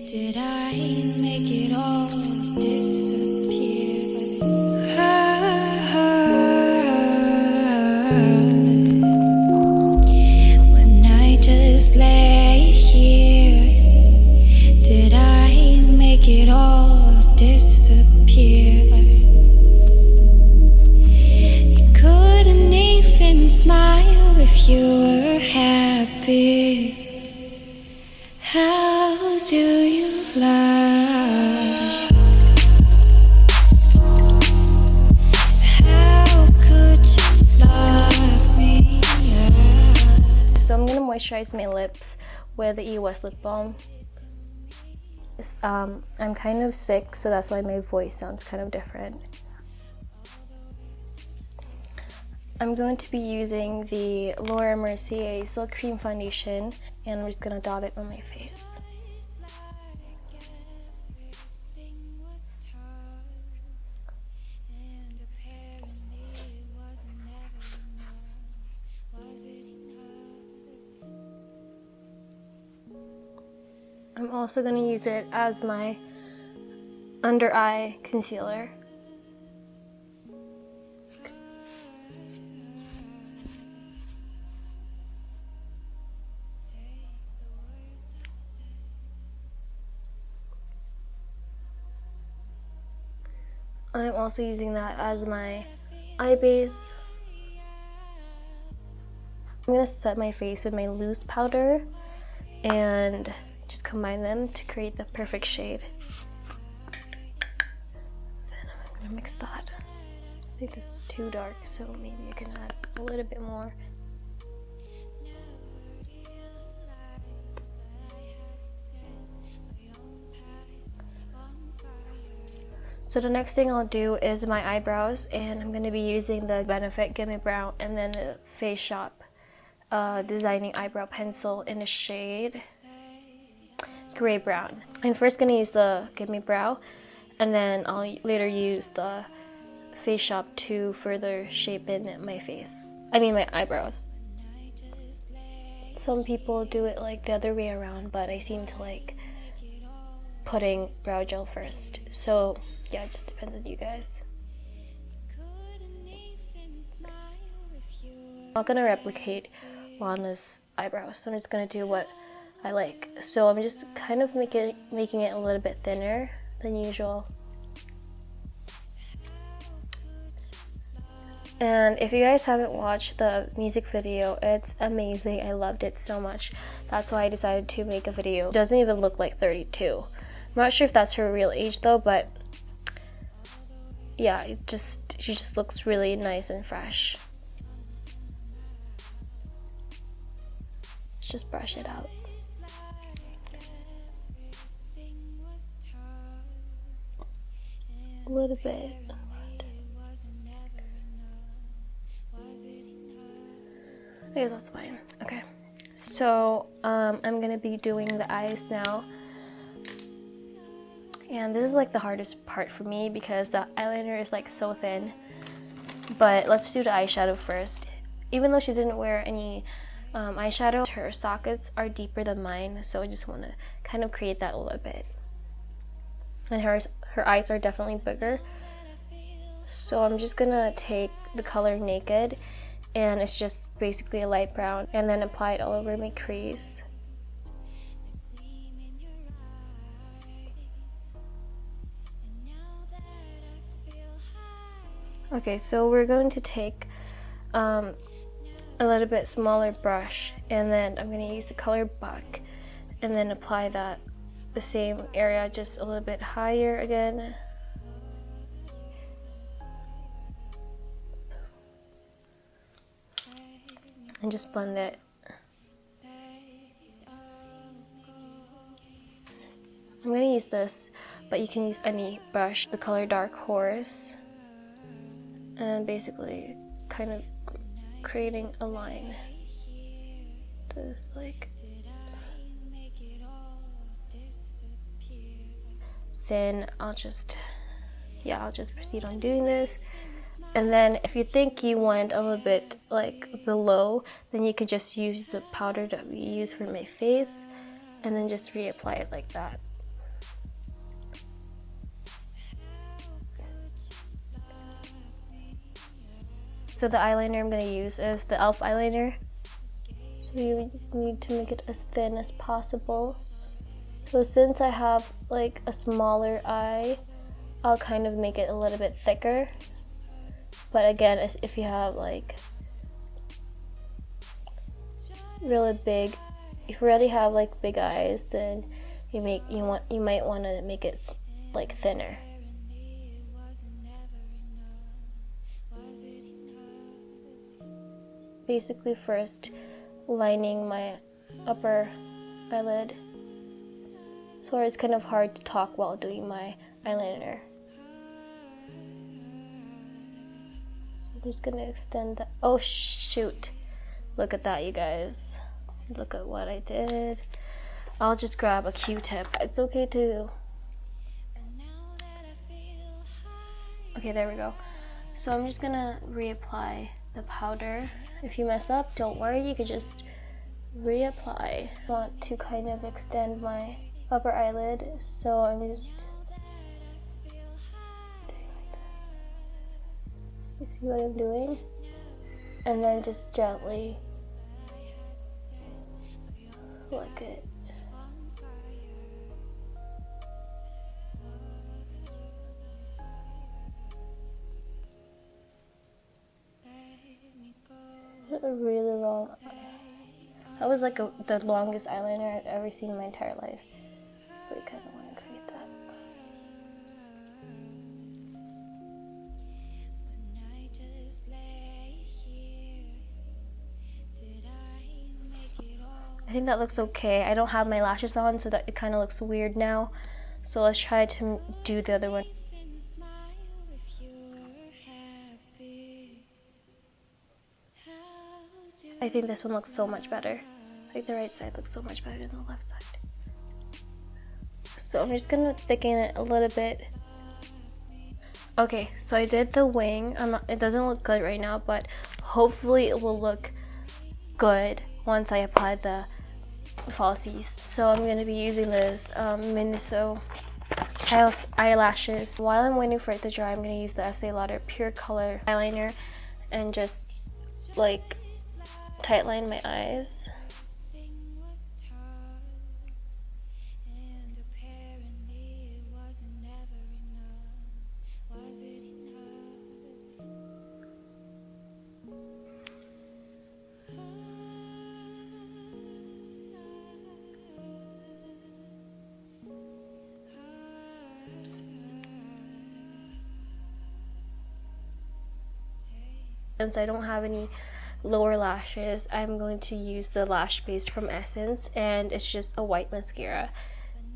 Did I make it all disappear? When I just lay here, did I make it all disappear? You couldn't even smile if you were happy. How do you love? How could you love me? So I'm gonna moisturize my lips with the EOS lip balm. I'm kind of sick, so that's why my voice sounds kind of different. I'm going to be using the Laura Mercier Silk Cream Foundation, and I'm just gonna dot it on my face. I'm also going to use it as my under eye concealer. I'm also using that as my eye base. I'm going to set my face with my loose powder and just combine them to create the perfect shade. Then I'm going to mix that. I think this is too dark, so maybe I can add a little bit more. So the next thing I'll do is my eyebrows, and I'm going to be using the Benefit Gimme Brow and then the Face Shop Designing Eyebrow Pencil in the shade Gray Brown. I'm first going to use the Gimme Brow, and then I'll later use the Face Shop to further shape in my face. I mean my eyebrows. Some people do it like the other way around, but I seem to like putting brow gel first. So yeah, it just depends on you guys. I'm not gonna replicate Lana's eyebrows, so I'm just gonna do what I like. So I'm just kind of making it a little bit thinner than usual. And if you guys haven't watched the music video, it's amazing. I loved it so much. That's why I decided to make a video. It doesn't even look like 32. I'm not sure if that's her real age though, but yeah, she just looks really nice and fresh. Let's just brush it out. A little bit. I guess that's fine. Okay. So I'm gonna be doing the eyes now. And this is like the hardest part for me because the eyeliner is like so thin. But let's do the eyeshadow first. Even though she didn't wear any eyeshadow, her sockets are deeper than mine, so I just want to kind of create that a little bit. And her eyes are definitely bigger. So I'm just gonna take the color Naked, and it's just basically a light brown, and then apply it all over my crease. Okay, so we're going to take a little bit smaller brush, and then I'm going to use the color Buck, and then apply that the same area just a little bit higher again. And just blend it. I'm going to use this, but you can use any brush, the color Dark Horse, and basically kind of creating a line. Just like. Then I'll just proceed on doing this. And then if you think you want a little bit like below, then you could just use the powder that we use for my face and then just reapply it like that. So the eyeliner I'm going to use is the e.l.f. eyeliner. So you need to make it as thin as possible. So since I have like a smaller eye, I'll kind of make it a little bit thicker. But again, if you have like really big, if you already have like big eyes, then you might want to make it like thinner. Basically, first lining my upper eyelid. So it's kind of hard to talk while doing my eyeliner. So I'm just gonna extend that. Oh shoot! Look at that, you guys. Look at what I did. I'll just grab a Q-tip. It's okay too. Okay, there we go. So I'm just gonna reapply the powder. If you mess up, don't worry, you could just reapply. I want to kind of extend my upper eyelid, so I'm just you see what I'm doing? And then just gently flick it. A really long eye. That was like the longest eyeliner I've ever seen in my entire life. So we kind of want to create that. I think that looks okay. I don't have my lashes on, so that it kind of looks weird now. So let's try to do the other one. I think this one looks so much better. Like the right side looks so much better than the left side. So I'm just gonna thicken it a little bit. Okay, so I did the wing. It doesn't look good right now, but hopefully it will look good once I apply the falsies. So I'm gonna be using this Miniso eyelashes. While I'm waiting for it to dry, I'm gonna use the Estee Lauder Pure Color eyeliner and just like tightline my eyes. Since I don't have any lower lashes, I'm going to use the lash base from Essence, and it's just a white mascara,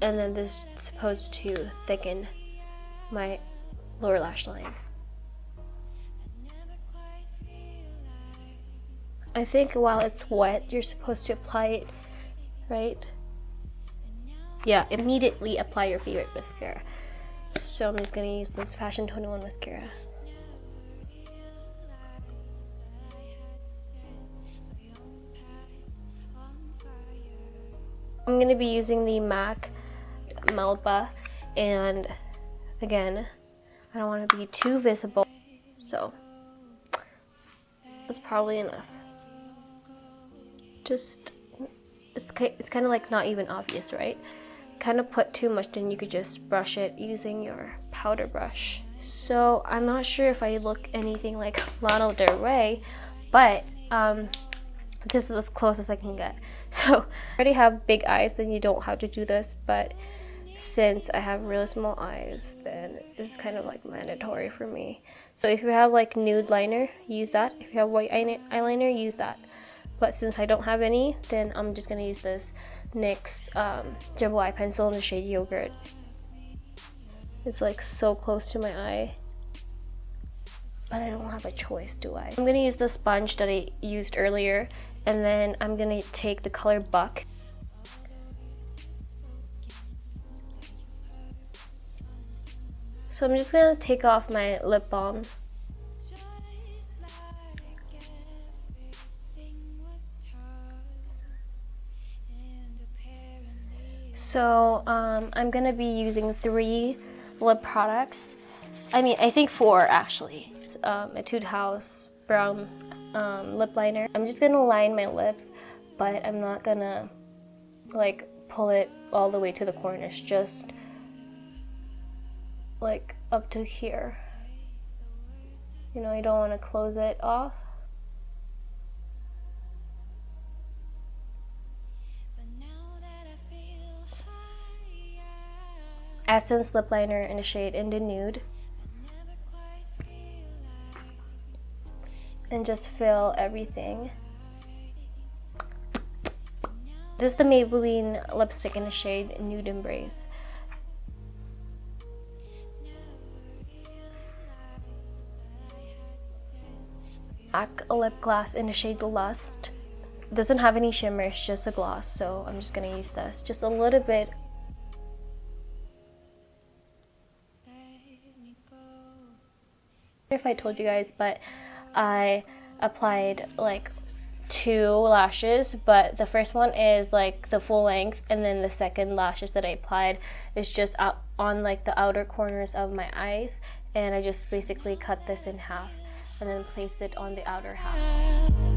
and then this is supposed to thicken my lower lash line. I think while it's wet, you're supposed to apply it, right? Yeah, immediately apply your favorite mascara. So I'm just gonna use this Fashion 21 mascara. I'm going to be using the MAC Melba, and again, I don't want to be too visible, so that's probably enough. Just, it's kind of like not even obvious, right? Kind of put too much, then you could just brush it using your powder brush. So I'm not sure if I look anything like Lana Del Rey, but this is as close as I can get. So I already have big eyes, then you don't have to do this, but since I have really small eyes, then this is kind of like mandatory for me. So if you have like nude liner, use that. If you have white eyeliner, use that. But since I don't have any, then I'm just gonna use this NYX Jumbo Eye Pencil in the shade Yogurt. It's like so close to my eye, but I don't have a choice, do I? I'm gonna use the sponge that I used earlier, and then I'm gonna take the color Buck. So I'm just gonna take off my lip balm So I'm gonna be using 3 lip products. I think 4 actually. It's Etude House brown lip liner. I'm just gonna line my lips, but I'm not gonna like pull it all the way to the corners, just like up to here. You know, you don't want to close it off. Essence lip liner in the shade in the nude, and just fill everything. This is the Maybelline lipstick in the shade Nude Embrace. Black lip gloss in the shade Lust. Doesn't have any shimmer, it's just a gloss, so I'm just gonna use this. Just a little bit. If I told you guys, but I applied like 2 lashes, but the first one is like the full length, and then the second lashes that I applied is just out on like the outer corners of my eyes, and I just basically cut this in half and then place it on the outer half.